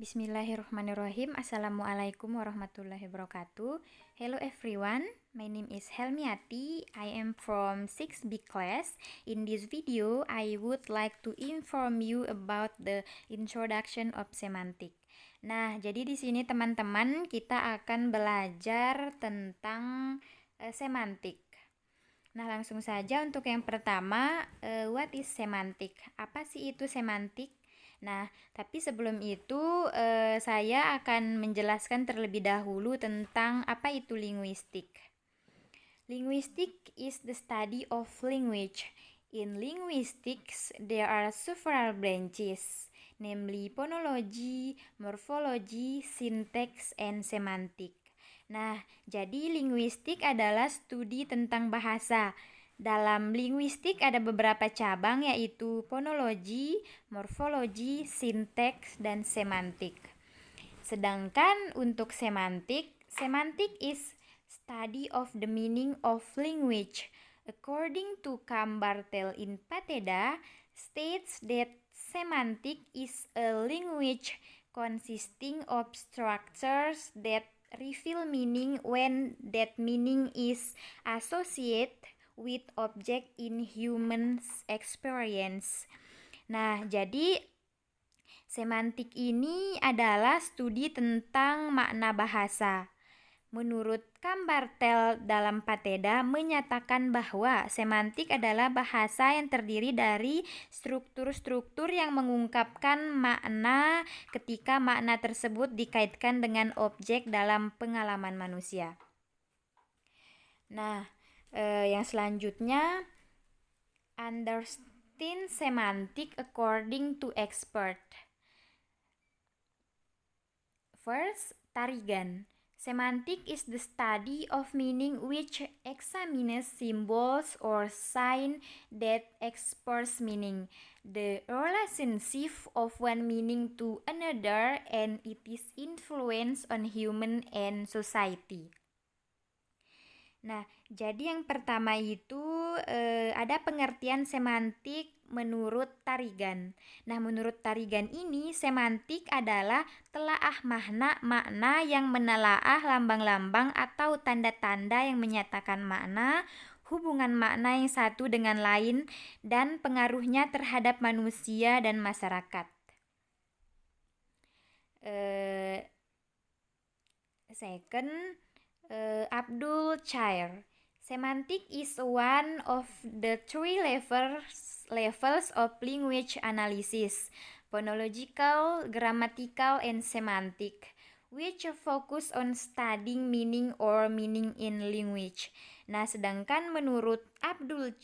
Bismillahirrahmanirrahim. Assalamualaikum warahmatullahi wabarakatuh. Hello everyone, my name is Helmiati. I am from 6B class. In this video, I would like to inform you about the introduction of semantic. Nah, jadi di sini teman-teman kita akan belajar tentang semantik. Nah, langsung saja untuk yang pertama, what is semantik? Apa sih itu semantik? Nah, tapi sebelum itu saya akan menjelaskan terlebih dahulu tentang apa itu linguistik. Linguistic is the study of language. In linguistics, there are several branches, namely phonology, morphology, syntax, and semantic. Nah, jadi linguistik adalah studi tentang bahasa. Dalam linguistik ada beberapa cabang yaitu fonologi, morfologi, sinteks, dan semantik. Sedangkan untuk semantik is study of the meaning of language. According to Cambartel in Pateda, states that semantic is a language consisting of structures that reveal meaning when that meaning is associated with object in human experience. Nah, jadi semantik ini adalah studi tentang makna bahasa. Menurut Cambartel dalam Pateda menyatakan bahwa semantik adalah bahasa yang terdiri dari struktur-struktur yang mengungkapkan makna ketika makna tersebut dikaitkan dengan objek dalam pengalaman manusia. Nah, yang selanjutnya, understand semantic according to expert. First, Tarigan. Semantic is the study of meaning which examines symbols or signs that express meaning, the relationship of one meaning to another, and its influence on human and society. Nah, jadi yang pertama itu ada pengertian semantik menurut Tarigan. Nah, menurut Tarigan ini semantik adalah telaah makna yang menelaah lambang-lambang atau tanda-tanda yang menyatakan makna, hubungan makna yang satu dengan lain, dan pengaruhnya terhadap manusia dan masyarakat. Second, Abdul Chair. Semantic is one of the three levels of language analysis: phonological, grammatical, and semantic, which focus on studying meaning or meaning in language. Nah, sedangkan menurut Abdul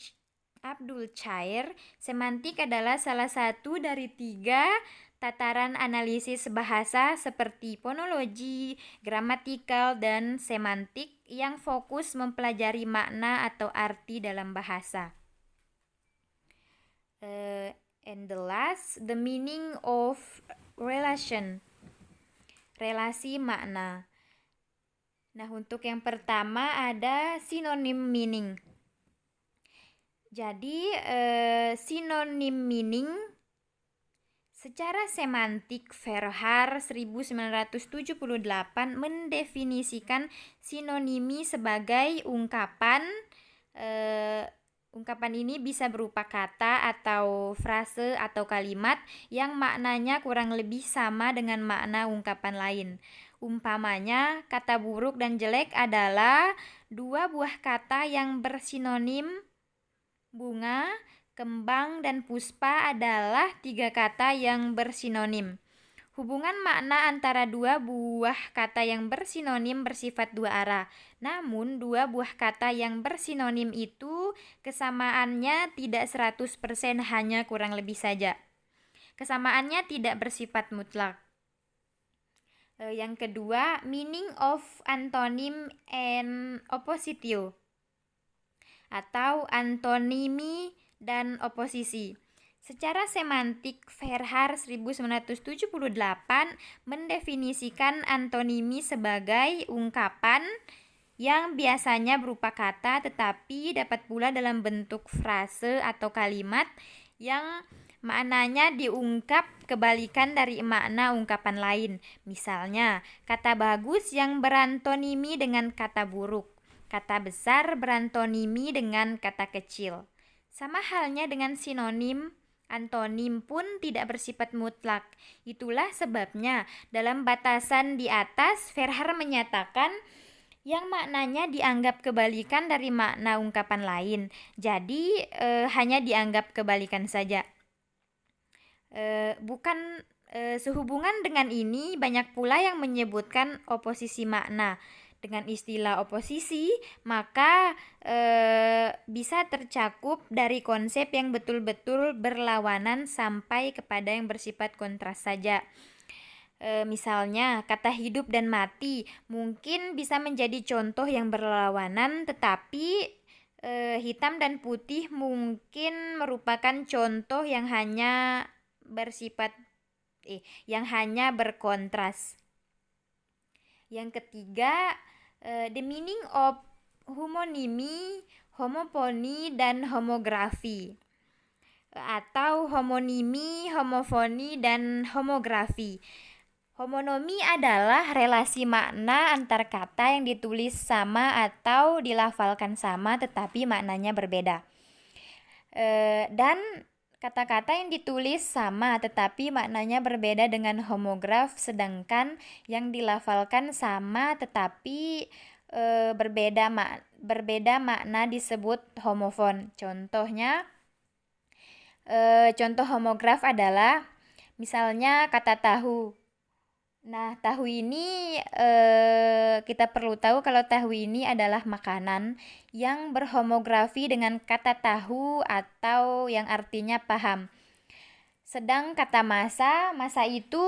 Chair, semantik adalah salah satu dari 3 tataran analisis bahasa seperti fonologi, gramatikal, dan semantik yang fokus mempelajari makna atau arti dalam bahasa. And the last, the meaning of relation, relasi makna. Nah, untuk yang pertama ada synonym meaning. Jadi, synonym meaning secara semantik, Verhaar 1978 mendefinisikan sinonimi sebagai ungkapan. Ungkapan ini bisa berupa kata atau frase atau kalimat yang maknanya kurang lebih sama dengan makna ungkapan lain. Umpamanya, kata buruk dan jelek adalah 2 buah kata yang bersinonim. Bunga, kembang, dan puspa adalah 3 kata yang bersinonim. Hubungan makna antara 2 buah kata yang bersinonim bersifat 2 arah. Namun 2 buah kata yang bersinonim itu kesamaannya tidak 100%, hanya kurang lebih saja. Kesamaannya tidak bersifat mutlak. Yang kedua, meaning of antonym and oppositio, atau antonimi dan oposisi. Secara semantik, Verhaar 1978 mendefinisikan antonimi sebagai ungkapan yang biasanya berupa kata tetapi dapat pula dalam bentuk frase atau kalimat yang maknanya diungkap kebalikan dari makna ungkapan lain. Misalnya, kata bagus yang berantonimi dengan kata buruk. Kata besar berantonimi dengan kata kecil. Sama halnya dengan sinonim, antonim pun tidak bersifat mutlak. Itulah sebabnya dalam batasan di atas, Verhaer menyatakan yang maknanya dianggap kebalikan dari makna ungkapan lain. Jadi hanya dianggap kebalikan saja. Sehubungan dengan ini banyak pula yang menyebutkan oposisi makna. Dengan istilah oposisi, maka bisa tercakup dari konsep yang betul-betul berlawanan sampai kepada yang bersifat kontras saja. Misalnya, kata hidup dan mati mungkin bisa menjadi contoh yang berlawanan, tetapi hitam dan putih mungkin merupakan contoh yang hanya berkontras. Yang ketiga, the meaning of homonymy, homoponi, dan homografi, atau homonimi, homofoni, dan homografi. Homonomi adalah relasi makna antar kata yang ditulis sama atau dilafalkan sama tetapi maknanya berbeda. Dan kata-kata yang ditulis sama tetapi maknanya berbeda dengan homograf, sedangkan yang dilafalkan sama tetapi berbeda makna disebut homofon. Contoh homograf adalah misalnya kata tahu. Nah, tahu ini kita perlu tahu kalau tahu ini adalah makanan yang berhomografi dengan kata tahu atau yang artinya paham. Sedang kata masa itu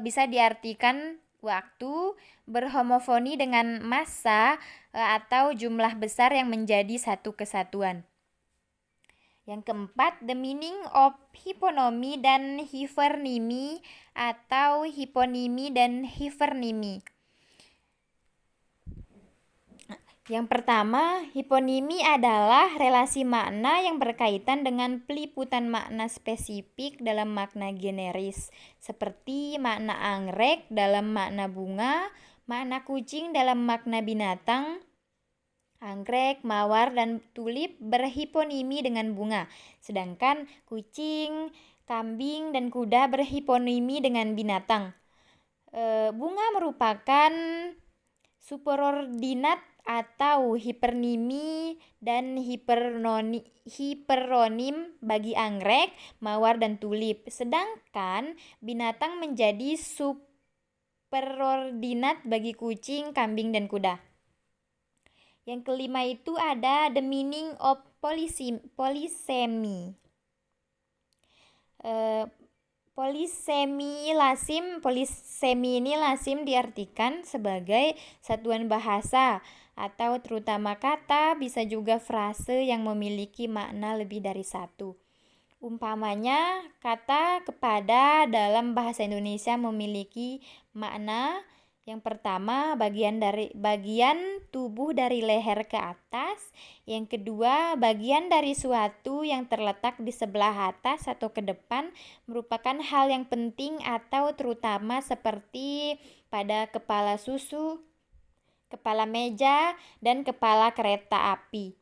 bisa diartikan waktu, berhomofoni dengan massa atau jumlah besar yang menjadi satu kesatuan. Yang keempat, the meaning of hiponomi dan hifernimi atau hiponimi dan hifernimi. Yang pertama, hiponimi adalah relasi makna yang berkaitan dengan peliputan makna spesifik dalam makna generis, seperti makna anggrek dalam makna bunga, makna kucing dalam makna binatang. Anggrek, mawar, dan tulip berhiponimi dengan bunga, sedangkan kucing, kambing, dan kuda berhiponimi dengan binatang. Bunga merupakan superordinat atau hipernimi dan hiperonim bagi anggrek, mawar, dan tulip, sedangkan binatang menjadi superordinat bagi kucing, kambing, dan kuda. Yang kelima itu ada the meaning of polysemy. Polisemi ini lazim diartikan sebagai satuan bahasa atau terutama kata, bisa juga frase yang memiliki makna lebih dari satu. Umpamanya, kata kepada dalam bahasa Indonesia memiliki makna yang pertama, bagian tubuh dari leher ke atas. Yang kedua, bagian dari suatu yang terletak di sebelah atas atau ke depan merupakan hal yang penting atau terutama seperti pada kepala susu, kepala meja, dan kepala kereta api.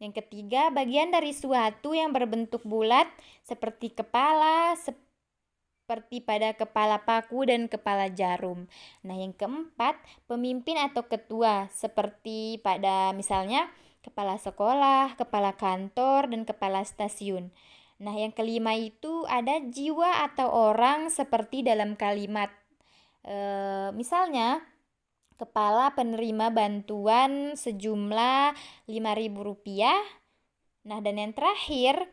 Yang ketiga, bagian dari suatu yang berbentuk bulat seperti kepala, seperti pada kepala paku dan kepala jarum. Nah, yang keempat, pemimpin atau ketua seperti pada misalnya kepala sekolah, kepala kantor, dan kepala stasiun. Nah, yang kelima itu ada jiwa atau orang seperti dalam kalimat. Misalnya kepala penerima bantuan sejumlah Rp5.000. Nah, dan yang terakhir,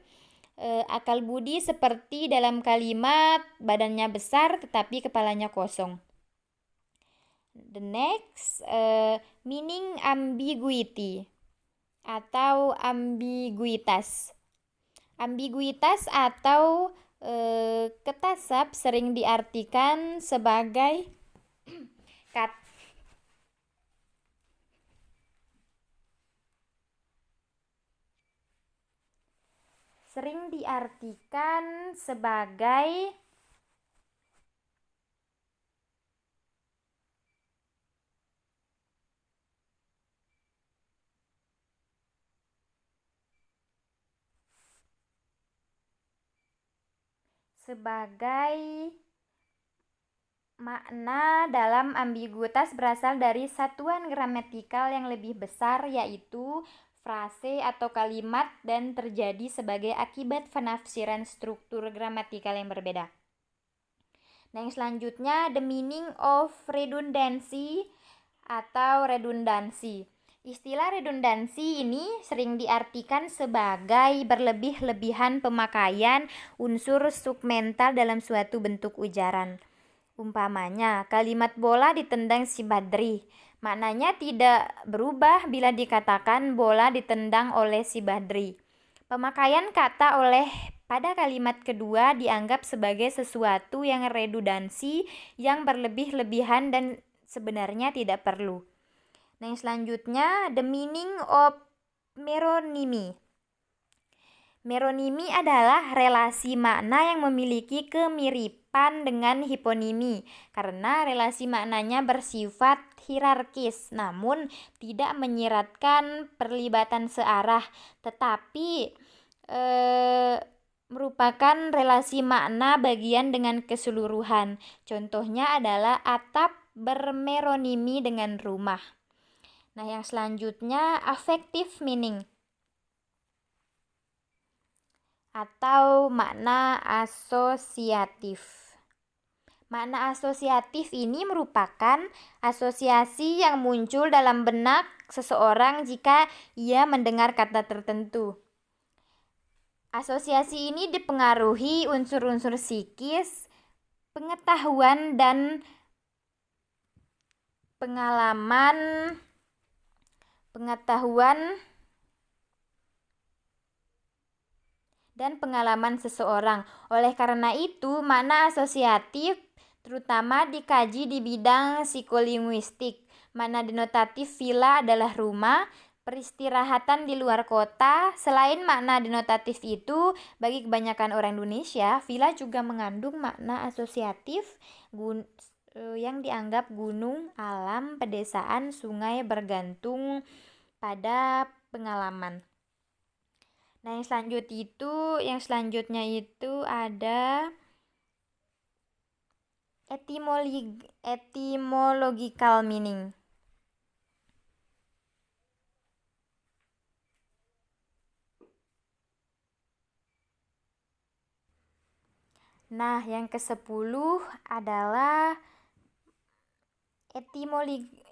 akal budi seperti dalam kalimat badannya besar tetapi kepalanya kosong. The next, meaning ambiguity atau ambiguitas. Ambiguitas atau ketasap sering diartikan sebagai sering diartikan sebagai makna dalam ambiguitas berasal dari satuan gramatikal yang lebih besar, yaitu frase atau kalimat, dan terjadi sebagai akibat penafsiran struktur gramatikal yang berbeda. Nah, yang selanjutnya, the meaning of redundancy atau redundansi. Istilah redundansi ini sering diartikan sebagai berlebih-lebihan pemakaian unsur submental dalam suatu bentuk ujaran. Umpamanya, kalimat bola ditendang si Badri. Maknanya tidak berubah bila dikatakan bola ditendang oleh si Badri. Pemakaian kata oleh pada kalimat kedua dianggap sebagai sesuatu yang redundansi, yang berlebih-lebihan dan sebenarnya tidak perlu. Nah, yang selanjutnya, the meaning of meronymy. Meronymy adalah relasi makna yang memiliki kemiripan dengan hiponimi, karena relasi maknanya bersifat hierarkis, namun tidak menyiratkan perlibatan searah, tetapi merupakan relasi makna bagian dengan keseluruhan. Contohnya adalah atap bermeronymy dengan rumah. Nah, yang selanjutnya, affective meaning atau makna asosiatif. Makna asosiatif ini merupakan asosiasi yang muncul dalam benak seseorang jika ia mendengar kata tertentu. Asosiasi ini dipengaruhi unsur-unsur psikis, pengetahuan, dan pengalaman seseorang. Oleh karena itu, makna asosiatif terutama dikaji di bidang psikolinguistik. Makna denotatif villa adalah rumah, peristirahatan di luar kota. Selain makna denotatif itu, bagi kebanyakan orang Indonesia, villa juga mengandung makna asosiatif yang dianggap gunung, alam, pedesaan, sungai bergantung pada pengalaman. Nah, yang selanjutnya itu ada etymological meaning. Nah, yang ke-10 adalah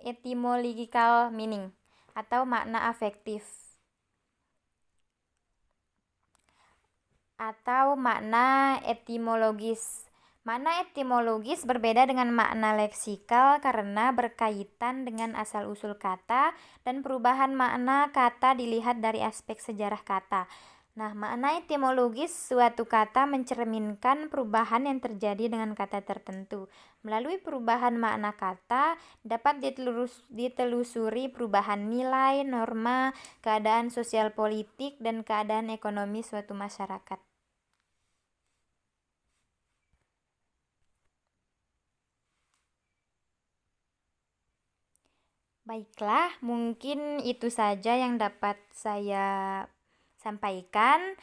etymological meaning atau makna afektif atau makna etimologis. Makna etimologis berbeda dengan makna leksikal karena berkaitan dengan asal-usul kata, dan perubahan makna kata dilihat dari aspek sejarah kata. Nah, makna etimologis suatu kata mencerminkan perubahan yang terjadi dengan kata tertentu. Melalui perubahan makna kata dapat ditelusuri perubahan nilai, norma, keadaan sosial politik, dan keadaan ekonomi suatu masyarakat. Baiklah, mungkin itu saja yang dapat saya sampaikan.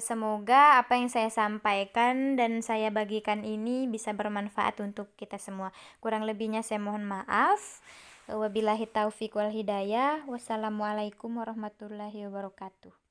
Semoga apa yang saya sampaikan dan saya bagikan ini bisa bermanfaat untuk kita semua. Kurang lebihnya saya mohon maaf. Wabillahi taufiq wal hidayah. Wassalamualaikum warahmatullahi wabarakatuh.